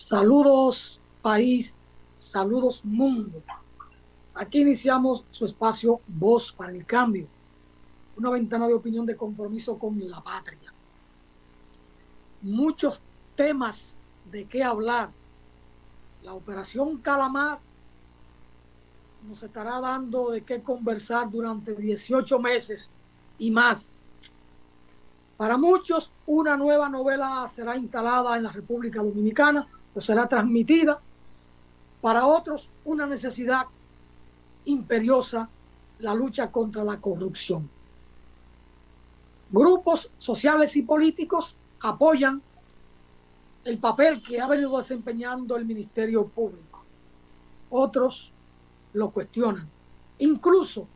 Saludos país, saludos mundo. Aquí iniciamos su espacio Voz para el Cambio, una ventana de opinión de compromiso con la patria. Muchos temas de qué hablar. La operación Calamar nos estará dando de qué conversar durante 18 meses y más. Para muchos, una nueva novela será instalada en la República Dominicana o será transmitida. Para otros, una necesidad imperiosa, la lucha contra la corrupción. Grupos sociales y políticos apoyan el papel que ha venido desempeñando el Ministerio Público. Otros lo cuestionan. Incluso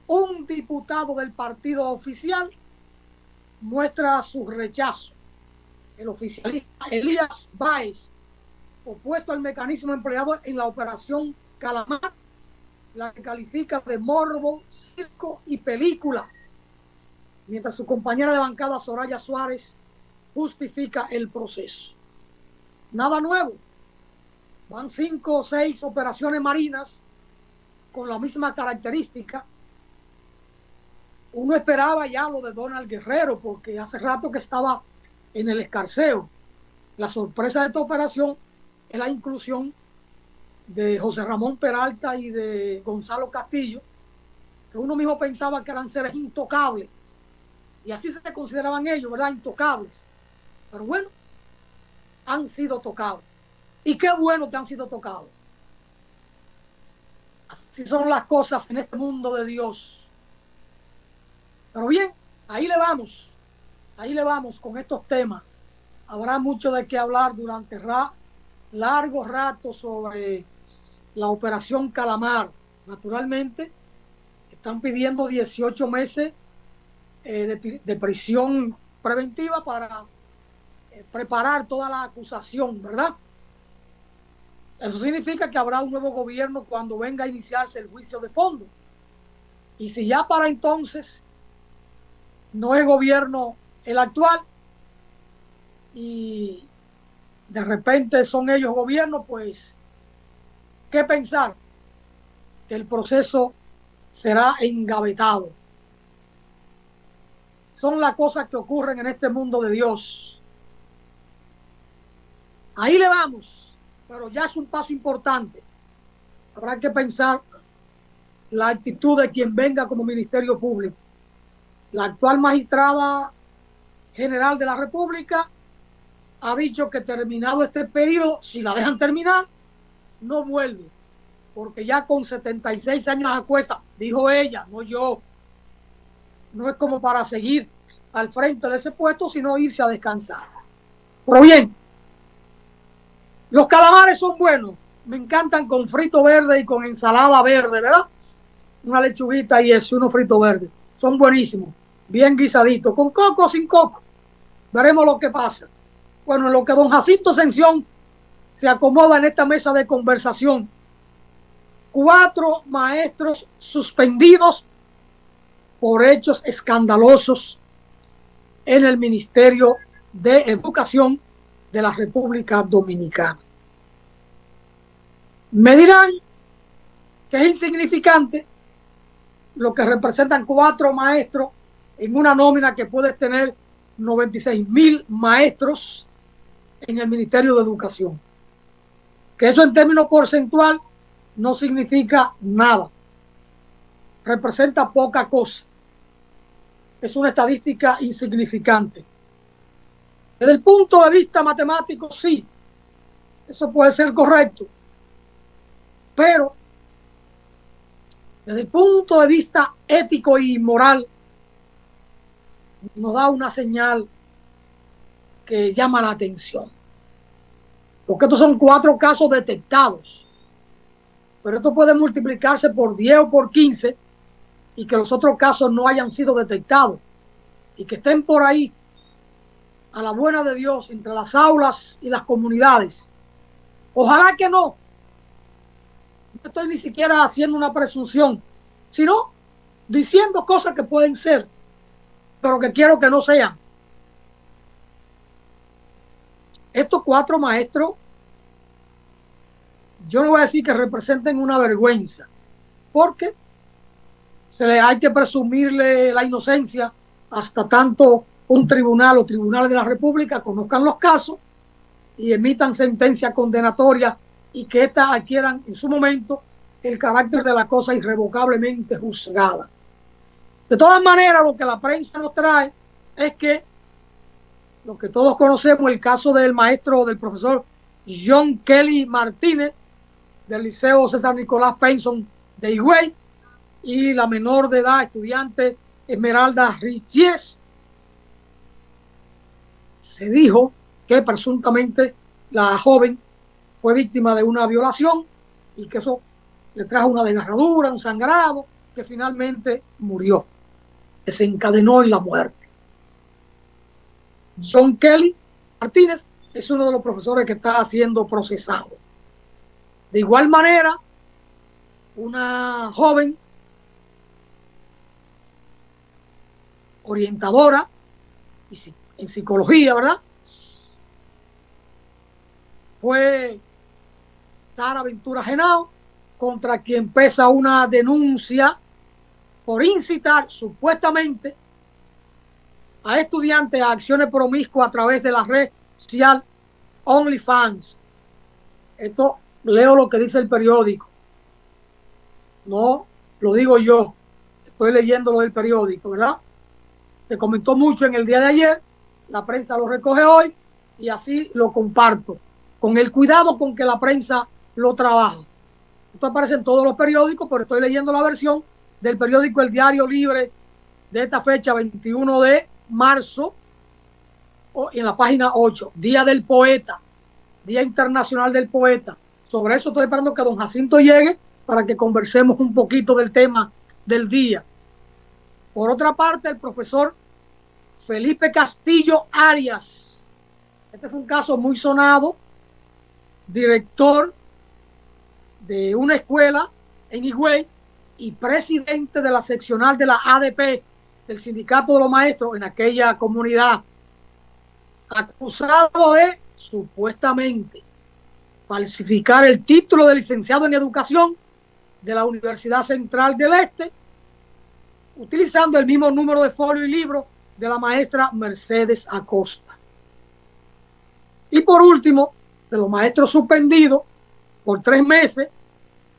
un diputado del partido oficial muestra su rechazo. El oficialista Elías Báez, opuesto al mecanismo empleado en la operación Calamar, la califica de morbo, circo y película, mientras su compañera de bancada Soraya Suárez justifica el proceso. Nada nuevo. Van 5 o 6 operaciones marinas con la misma característica. Uno esperaba ya lo de Donald Guerrero, porque hace rato que estaba en el escarceo. La sorpresa de esta operación es la inclusión de José Ramón Peralta y de Gonzalo Castillo, que uno mismo pensaba que eran seres intocables, y así se consideraban ellos, ¿verdad? Intocables. Pero bueno, han sido tocados. Y qué bueno que han sido tocados. Así son las cosas en este mundo de Dios. Pero bien, ahí le vamos con estos temas. Habrá mucho de qué hablar durante largos ratos sobre la operación Calamar. Naturalmente, están pidiendo 18 meses de prisión preventiva para preparar toda la acusación, ¿verdad? Eso significa que habrá un nuevo gobierno cuando venga a iniciarse el juicio de fondo. Y si ya para entonces no es gobierno el actual y de repente son ellos gobierno, pues, ¿qué pensar? Que el proceso será engavetado. Son las cosas que ocurren en este mundo de Dios. Ahí le vamos, pero ya es un paso importante. Habrá que pensar la actitud de quien venga como Ministerio Público. La actual magistrada general de la República ha dicho que terminado este periodo, si la dejan terminar, no vuelve, porque ya con 76 años a cuesta, dijo ella, no yo, no es como para seguir al frente de ese puesto, sino irse a descansar. Pero bien, los calamares son buenos, me encantan con frito verde y con ensalada verde, ¿verdad? Una lechuguita y eso, uno frito verde, son buenísimos, bien guisaditos, con coco o sin coco, veremos lo que pasa. Bueno, en lo que don Jacinto Ascensión se acomoda en esta mesa de conversación, 4 maestros suspendidos por hechos escandalosos en el Ministerio de Educación de la República Dominicana. Me dirán que es insignificante lo que representan 4 maestros en una nómina que puede tener 96,000 maestros en el Ministerio de Educación. Que eso en términos porcentual no significa nada. Representa poca cosa. Es una estadística insignificante. Desde el punto de vista matemático, sí, eso puede ser correcto. Pero desde el punto de vista ético y moral, nos da una señal que llama la atención. Porque estos son 4 casos detectados. Pero esto puede multiplicarse por 10 o por 15 y que los otros casos no hayan sido detectados y que estén por ahí a la buena de Dios entre las aulas y las comunidades. Ojalá que no. No estoy ni siquiera haciendo una presunción, sino diciendo cosas que pueden ser, pero que quiero que no sean. Estos 4 maestros yo no voy a decir que representen una vergüenza, porque hay que presumirle la inocencia hasta tanto un tribunal o tribunales de la República conozcan los casos y emitan sentencia condenatoria y que éstas adquieran en su momento el carácter de la cosa irrevocablemente juzgada. De todas maneras, lo que la prensa nos trae es que lo que todos conocemos, el caso del maestro, del profesor John Kelly Martínez, del Liceo César Nicolás Penson de Higüey, y la menor de edad, estudiante Esmeralda Richies, se dijo que presuntamente la joven fue víctima de una violación y que eso le trajo una desgarradura, un sangrado, que finalmente murió, desencadenó en la muerte. John Kelly Martínez es uno de los profesores que está siendo procesado. De igual manera, una joven orientadora en psicología, ¿verdad? Fue Sara Ventura Genao, contra quien pesa una denuncia por incitar supuestamente a estudiantes a acciones promiscuas a través de la red social OnlyFans. Esto leo lo que dice el periódico. No lo digo yo. Estoy leyendo lo del periódico, ¿verdad? Se comentó mucho en el día de ayer. La prensa lo recoge hoy y así lo comparto. Con el cuidado con que la prensa lo trabaja. Esto aparece en todos los periódicos, pero estoy leyendo la versión del periódico El Diario Libre de esta fecha, 21 de marzo, en la página 8, Día del Poeta, Día Internacional del Poeta. Sobre eso estoy esperando que don Jacinto llegue para que conversemos un poquito del tema del día. Por otra parte, el profesor Felipe Castillo Arias, este fue un caso muy sonado, director de una escuela en Higüey y presidente de la seccional de la ADP, del Sindicato de los Maestros en aquella comunidad, acusado de supuestamente falsificar el título de licenciado en educación de la Universidad Central del Este, utilizando el mismo número de folio y libro de la maestra Mercedes Acosta. Y por último, de los maestros suspendidos por 3 meses,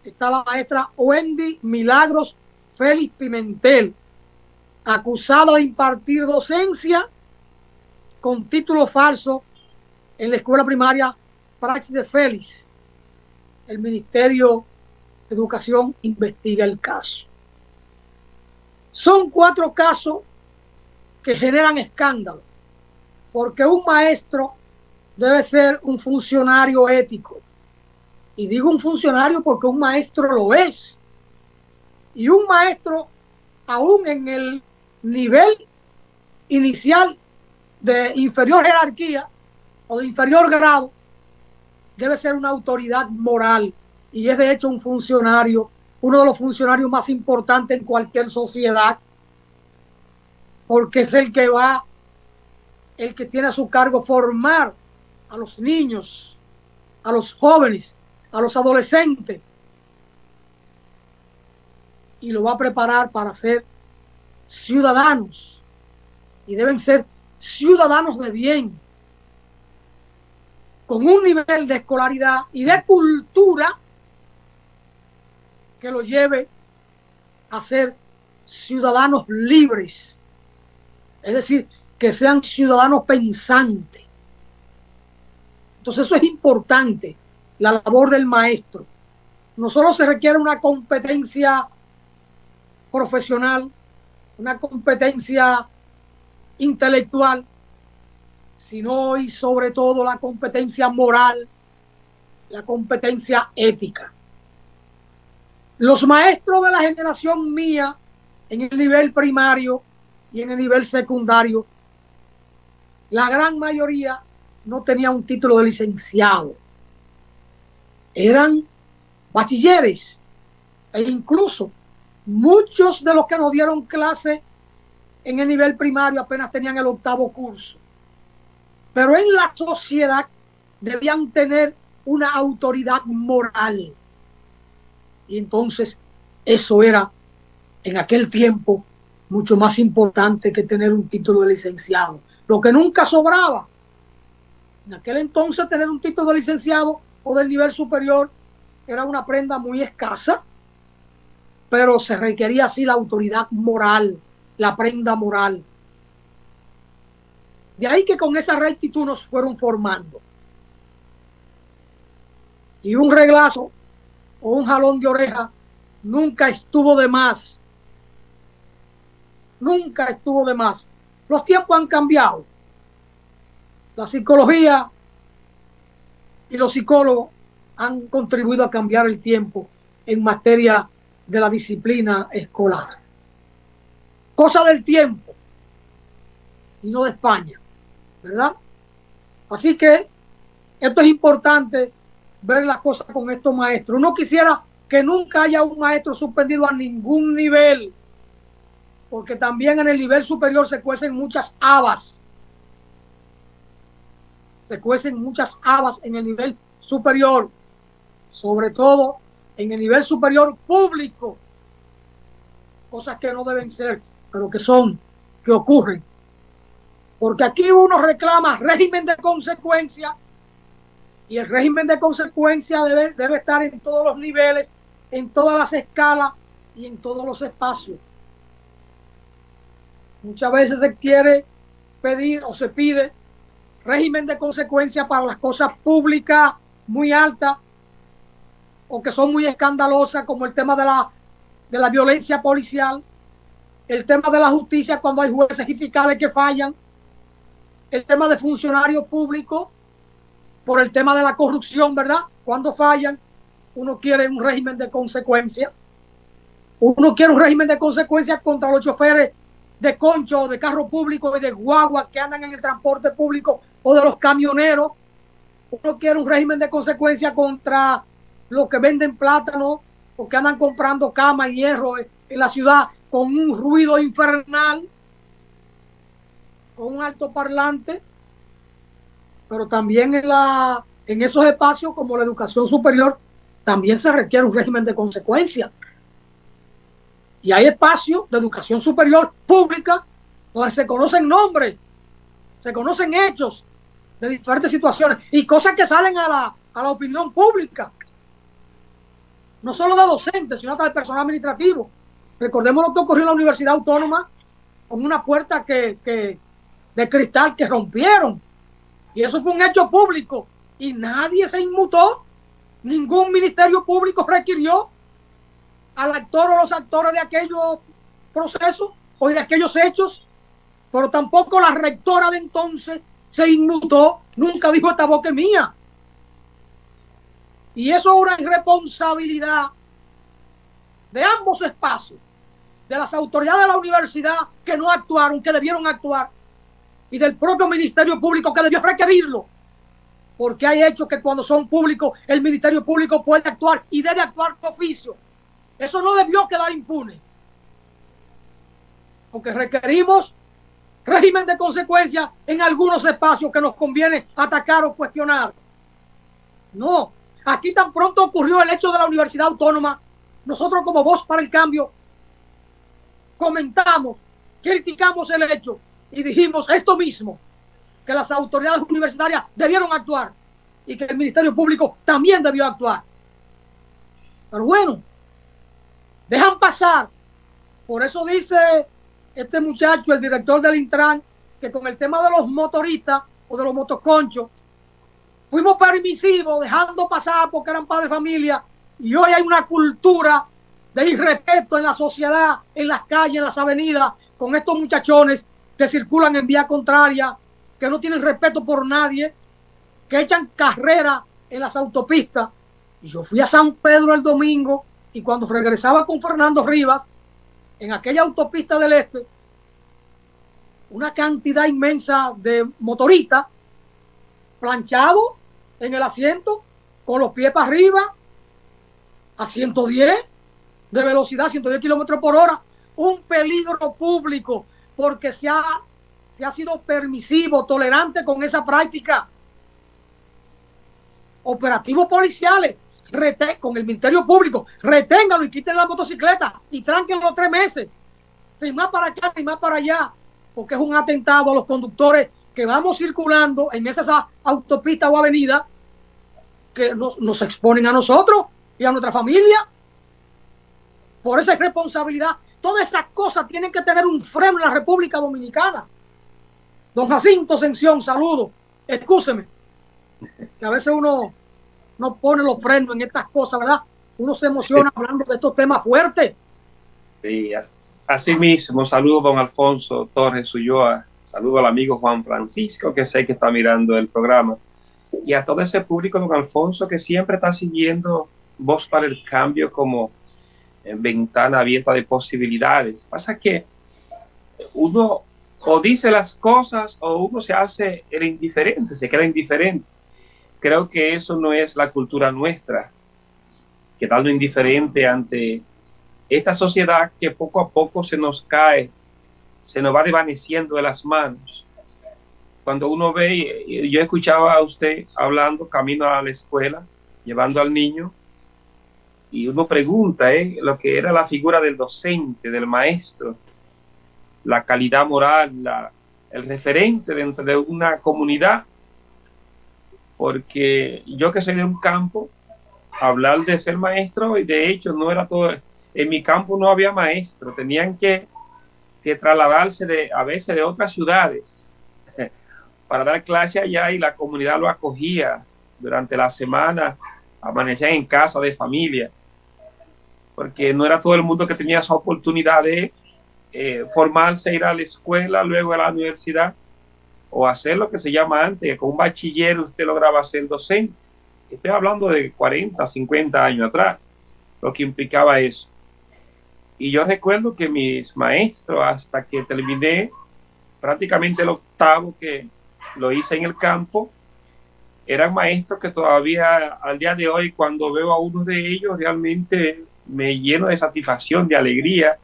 está la maestra Wendy Milagros Félix Pimentel, acusada de impartir docencia con título falso en la escuela primaria Praxis de Félix. El Ministerio de Educación investiga el caso. Son 4 casos que generan escándalo, porque un maestro debe ser un funcionario ético. Y digo un funcionario porque un maestro lo es. Y un maestro, aún en el nivel inicial de inferior jerarquía o de inferior grado, debe ser una autoridad moral. Y es de hecho un funcionario, uno de los funcionarios más importantes en cualquier sociedad, porque es el que tiene a su cargo formar a los niños, a los jóvenes, a los adolescentes, y lo va a preparar para ser ciudadanos, y deben ser ciudadanos de bien, con un nivel de escolaridad y de cultura que los lleve a ser ciudadanos libres, es decir, que sean ciudadanos pensantes. Entonces eso es importante, la labor del maestro. No solo se requiere una competencia profesional, una competencia intelectual, sino y sobre todo la competencia moral, la competencia ética. Los maestros de la generación mía, en el nivel primario y en el nivel secundario, la gran mayoría no tenía un título de licenciado. Eran bachilleres e incluso muchos de los que nos dieron clase en el nivel primario apenas tenían el 8º curso. Pero en la sociedad debían tener una autoridad moral. Y entonces eso era en aquel tiempo mucho más importante que tener un título de licenciado. Lo que nunca sobraba. En aquel entonces tener un título de licenciado o del nivel superior era una prenda muy escasa, pero se requería así la autoridad moral, la prenda moral. De ahí que con esa rectitud nos fueron formando. Y un reglazo o un jalón de oreja nunca estuvo de más. Nunca estuvo de más. Los tiempos han cambiado. La psicología y los psicólogos han contribuido a cambiar el tiempo en materia de la disciplina escolar. Cosa del tiempo y no de España, ¿verdad? Así que esto es importante ver las cosas con estos maestros. Uno quisiera que nunca haya un maestro suspendido a ningún nivel, porque también en el nivel superior se cuecen muchas habas. Se cuecen muchas habas en el nivel superior, sobre todo en el nivel superior público, cosas que no deben ser, pero que ocurren. Porque aquí uno reclama régimen de consecuencia y el régimen de consecuencia debe estar en todos los niveles, en todas las escalas y en todos los espacios. Muchas veces se quiere pedir o se pide régimen de consecuencia para las cosas públicas muy altas o que son muy escandalosas, como el tema de la violencia policial, el tema de la justicia cuando hay jueces y fiscales que fallan, el tema de funcionarios públicos por el tema de la corrupción, ¿verdad? Cuando fallan, uno quiere un régimen de consecuencia. Uno quiere un régimen de consecuencia contra los choferes de concho, de carro público y de guagua que andan en el transporte público o de los camioneros. Uno quiere un régimen de consecuencia contra los que venden plátano o que andan comprando cama y hierro en la ciudad con un ruido infernal, con un altoparlante, pero también en esos espacios como la educación superior también se requiere un régimen de consecuencia. Y hay espacios de educación superior pública donde se conocen nombres, se conocen hechos de diferentes situaciones y cosas que salen a la opinión pública. No solo de docentes, sino hasta del personal administrativo. Recordemos lo que ocurrió en la Universidad Autónoma con una puerta de cristal que rompieron. Y eso fue un hecho público. Y nadie se inmutó. Ningún ministerio público requirió al actor o los actores de aquellos procesos o de aquellos hechos. Pero tampoco la rectora de entonces se inmutó. Nunca dijo esta boca es mía. Y eso es una irresponsabilidad de ambos espacios, de las autoridades de la universidad que no actuaron, que debieron actuar, y del propio Ministerio Público que debió requerirlo, porque hay hechos que cuando son públicos el Ministerio Público puede actuar y debe actuar de oficio. Eso no debió quedar impune, porque requerimos régimen de consecuencia en algunos espacios que nos conviene atacar o cuestionar. No, aquí tan pronto ocurrió el hecho de la Universidad Autónoma, nosotros como Voz para el Cambio comentamos, criticamos el hecho y dijimos esto mismo, que las autoridades universitarias debieron actuar y que el Ministerio Público también debió actuar. Pero bueno, dejan pasar. Por eso dice este muchacho, el director del Intran, que con el tema de los motoristas o de los motoconchos, fuimos permisivos, dejando pasar porque eran padres de familia, y hoy hay una cultura de irrespeto en la sociedad, en las calles, en las avenidas, con estos muchachones que circulan en vía contraria, que no tienen respeto por nadie, que echan carrera en las autopistas. Y yo fui a San Pedro el domingo y cuando regresaba con Fernando Rivas, en aquella autopista del este, una cantidad inmensa de motoristas planchados en el asiento, con los pies para arriba, a 110 de velocidad, 110 kilómetros por hora, un peligro público, porque se ha sido permisivo, tolerante con esa práctica. operativos policiales, con el Ministerio Público, reténganlo y quiten la motocicleta y tránquenlo 3 meses, sin más para acá ni más para allá, porque es un atentado a los conductores que vamos circulando en esas autopistas o avenidas que nos exponen a nosotros y a nuestra familia. Por esa responsabilidad, todas esas cosas tienen que tener un freno en la República Dominicana. Don Jacinto Ascensión, saludo. Excúseme, que a veces uno no pone los frenos en estas cosas, ¿verdad? Uno se emociona hablando de estos temas fuertes. Sí, así mismo, saludo a don Alfonso Torres Ulloa, saludo al amigo Juan Francisco, que sé que está mirando el programa, y a todo ese público, don Alfonso, que siempre está siguiendo Voz para el Cambio como ventana abierta de posibilidades. Pasa que uno o dice las cosas o uno se hace el indiferente, se queda indiferente. Creo que eso no es la cultura nuestra, quedarnos indiferente ante esta sociedad que poco a poco se nos cae, se nos va desvaneciendo de las manos. Cuando uno ve, yo escuchaba a usted hablando camino a la escuela, llevando al niño, y uno pregunta lo que era la figura del docente, del maestro, la calidad moral, el referente dentro de una comunidad, porque yo que soy de un campo, hablar de ser maestro, y de hecho no era todo, en mi campo no había maestro, tenían que trasladarse a veces de otras ciudades para dar clase allá, y la comunidad lo acogía durante la semana, amanecían en casa de familia, porque no era todo el mundo que tenía esa oportunidad de formarse, ir a la escuela, luego a la universidad, o hacer lo que se llama antes, con un bachiller usted lograba ser docente. Estoy hablando de 40, 50 años atrás, lo que implicaba eso. Y yo recuerdo que mis maestros, hasta que terminé prácticamente el octavo, que lo hice en el campo, eran maestros que todavía al día de hoy, cuando veo a uno de ellos, realmente me lleno de satisfacción, de alegría,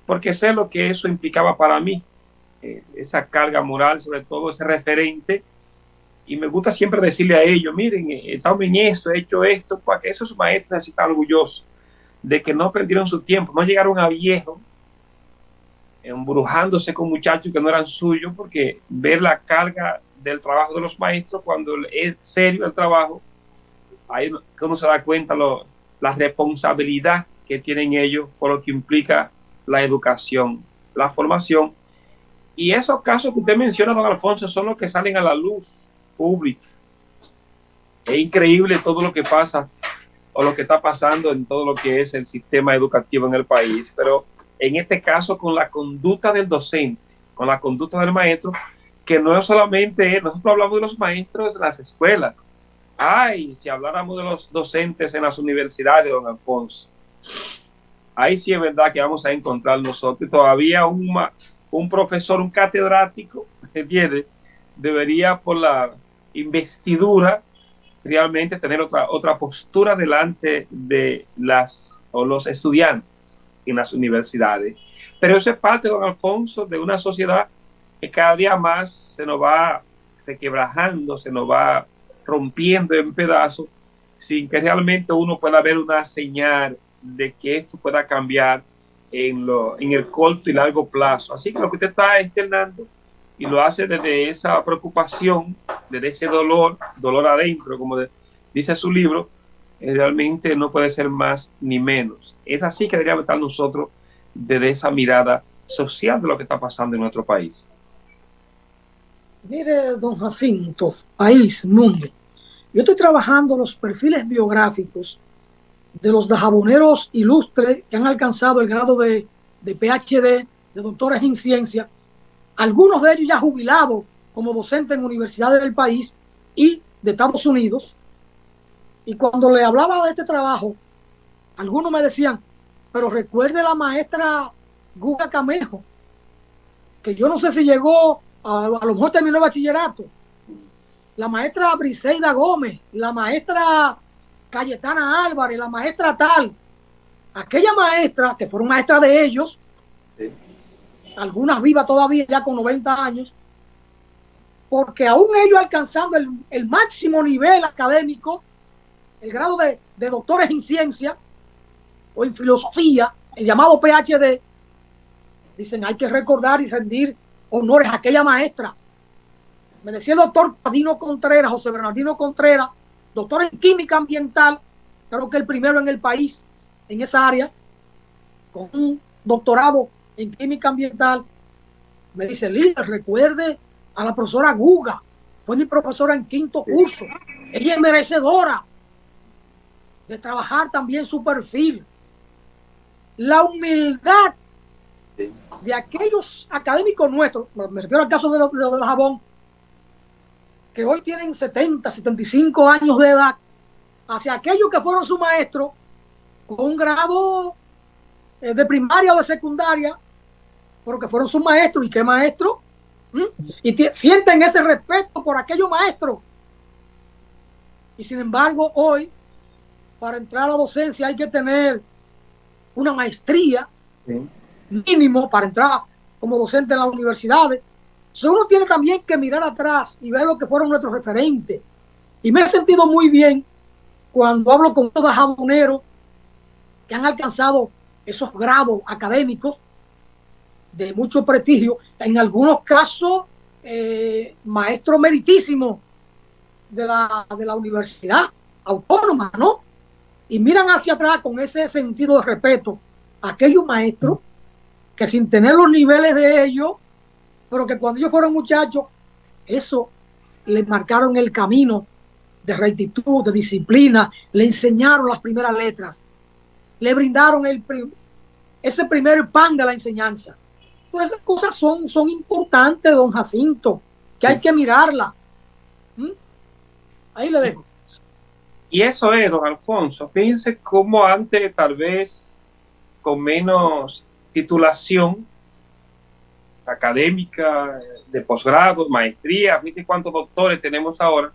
porque sé lo que eso implicaba para mí, esa carga moral, sobre todo ese referente. Y me gusta siempre decirle a ellos, miren, estamos en esto, he hecho esto, para que esos maestros se están orgullosos de que no perdieron su tiempo, no llegaron a viejo embrujándose con muchachos que no eran suyos, porque ver la carga del trabajo de los maestros, cuando es serio el trabajo, ahí uno se da cuenta la responsabilidad que tienen ellos por lo que implica la educación, la formación. Y esos casos que usted menciona, don Alfonso, son los que salen a la luz pública. Es increíble todo lo que pasa o lo que está pasando en todo lo que es el sistema educativo en el país, pero en este caso con la conducta del docente, con la conducta del maestro, que no es solamente, nosotros hablamos de los maestros de las escuelas. Ay, si habláramos de los docentes en las universidades, don Alfonso, ahí sí es verdad que vamos a encontrar nosotros todavía un profesor, un catedrático, ¿entiendes? Debería, por la investidura, realmente tener otra postura delante de los estudiantes en las universidades. Pero eso es parte, don Alfonso, de una sociedad que cada día más se nos va requebrajando, se nos va rompiendo en pedazos, sin que realmente uno pueda ver una señal de que esto pueda cambiar en el corto y largo plazo. Así que lo que usted está externando, y lo hace desde esa preocupación, desde ese dolor adentro, como dice su libro, realmente no puede ser más ni menos. Es así que deberíamos estar nosotros desde esa mirada social de lo que está pasando en nuestro país. Mire, don Jacinto, país, mundo. Yo estoy trabajando los perfiles biográficos de los dajaboneros ilustres que han alcanzado el grado de PhD, de doctores en ciencia, algunos de ellos ya jubilados como docentes en universidades del país y de Estados Unidos. Y cuando le hablaba de este trabajo, algunos me decían, pero recuerde la maestra Guga Camejo, que yo no sé si llegó, a lo mejor terminó el bachillerato, la maestra Briseida Gómez, la maestra Cayetana Álvarez, la maestra tal, aquella maestra que fueron maestras de ellos, sí, algunas vivas todavía ya con 90 años, porque aún ellos alcanzando el máximo nivel académico, el grado de doctores en ciencia o en filosofía, el llamado PhD, dicen hay que recordar y rendir honores a aquella maestra. Me decía el doctor Bernardino Contreras, José Bernardino Contreras, doctor en química ambiental, creo que el primero en el país en esa área, con un doctorado en química ambiental. Me dice, líder, recuerde a la profesora Guga, fue mi profesora en quinto curso. Ella es merecedora de trabajar también su perfil. La humildad de aquellos académicos nuestros, me refiero al caso de los Jabón, que hoy tienen 70, 75 años de edad, hacia aquellos que fueron su maestro con un grado de primaria o de secundaria, pero que fueron sus maestros. ¿Y qué maestro? Y sienten ese respeto por aquellos maestros. Y sin embargo, hoy, para entrar a la docencia hay que tener una maestría mínimo para entrar como docente en las universidades. Entonces uno tiene también que mirar atrás y ver lo que fueron nuestros referentes. Y me he sentido muy bien cuando hablo con todos los jaboneros que han alcanzado esos grados académicos de mucho prestigio, en algunos casos maestro meritísimo de la universidad autónoma, ¿no? Y miran hacia atrás con ese sentido de respeto a aquellos maestros que sin tener los niveles de ellos, pero que cuando ellos fueron muchachos, eso les marcaron el camino de rectitud, de disciplina, le enseñaron las primeras letras, le brindaron ese primer pan de la enseñanza. Pues esas cosas son importantes, don Jacinto, que hay que mirarla. Ahí le dejo. Y eso es, don Alfonso. Fíjense cómo antes, tal vez con menos titulación académica, de posgrado, maestría, fíjense cuántos doctores tenemos ahora,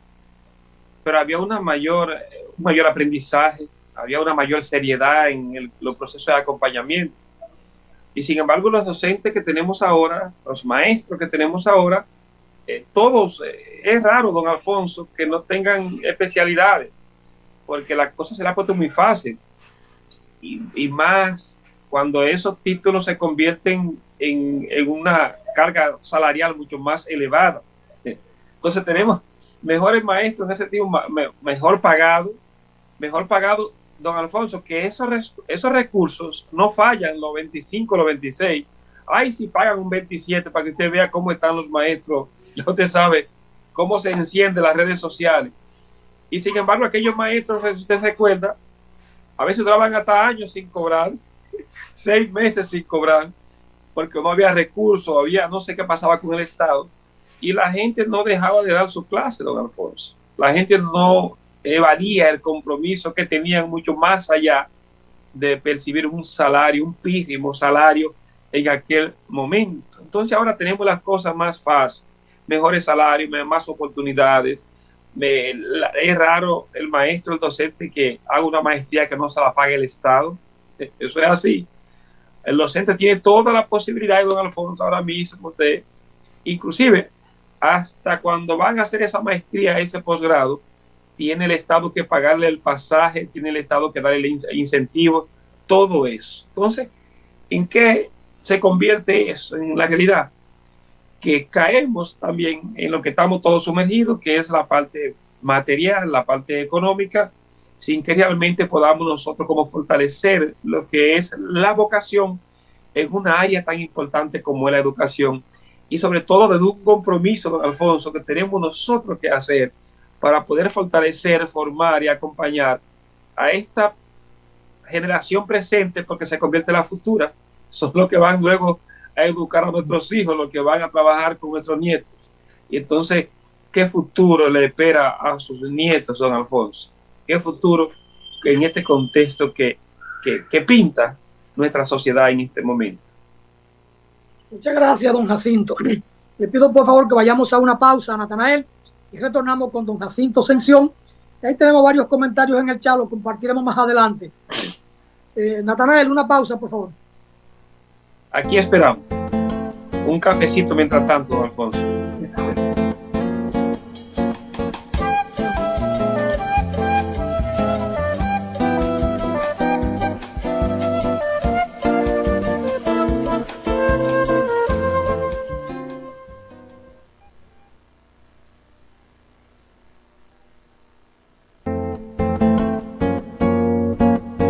pero había un mayor aprendizaje, había una mayor seriedad en los procesos de acompañamiento. Y sin embargo, los docentes que tenemos ahora, los maestros que tenemos ahora, todos, es raro, don Alfonso, que no tengan especialidades, porque la cosa se la ha puesto muy fácil. Y más cuando esos títulos se convierten en una carga salarial mucho más elevada. Entonces tenemos mejores maestros de ese tipo, mejor pagado, don Alfonso, que esos recursos no fallan los 25, los 26. Ay, si pagan un 27 para que usted vea cómo están los maestros, ya usted sabe cómo se encienden las redes sociales. Y sin embargo, aquellos maestros, usted recuerda, a veces duraban hasta años sin cobrar, 6 meses sin cobrar, porque no había recursos, no sé qué pasaba con el Estado, y la gente no dejaba de dar su clase, don Alfonso. La gente no evadía el compromiso que tenían mucho más allá de percibir un salario, un pírrimo salario en aquel momento. Entonces ahora tenemos las cosas más fáciles, mejores salarios, más oportunidades. Es raro el maestro, el docente que haga una maestría que no se la pague el Estado. Eso es así. El docente tiene toda la posibilidad, don Alfonso, ahora mismo de, inclusive, hasta cuando van a hacer esa maestría, ese posgrado, tiene el Estado que pagarle el pasaje, tiene el Estado que darle el incentivo, todo eso. Entonces, ¿en qué se convierte eso en la realidad? Que caemos también en lo que estamos todos sumergidos, que es la parte material, la parte económica, sin que realmente podamos nosotros como fortalecer lo que es la vocación en una área tan importante como es la educación, y sobre todo desde un compromiso, don Alfonso, que tenemos nosotros que hacer para poder fortalecer, formar y acompañar a esta generación presente, porque se convierte en la futura. Son los que van luego a educar a nuestros hijos, los que van a trabajar con nuestros nietos. Y entonces, ¿qué futuro le espera a sus nietos, don Alfonso? ¿Qué futuro en este contexto que pinta nuestra sociedad en este momento? Muchas gracias, don Jacinto. Le pido por favor que vayamos a una pausa, Natanael, y retornamos con don Jacinto Ascensión. Ahí tenemos varios comentarios en el chat, lo compartiremos más adelante. Natanael, una pausa, por favor. Aquí esperamos. Un cafecito mientras tanto, don Alfonso.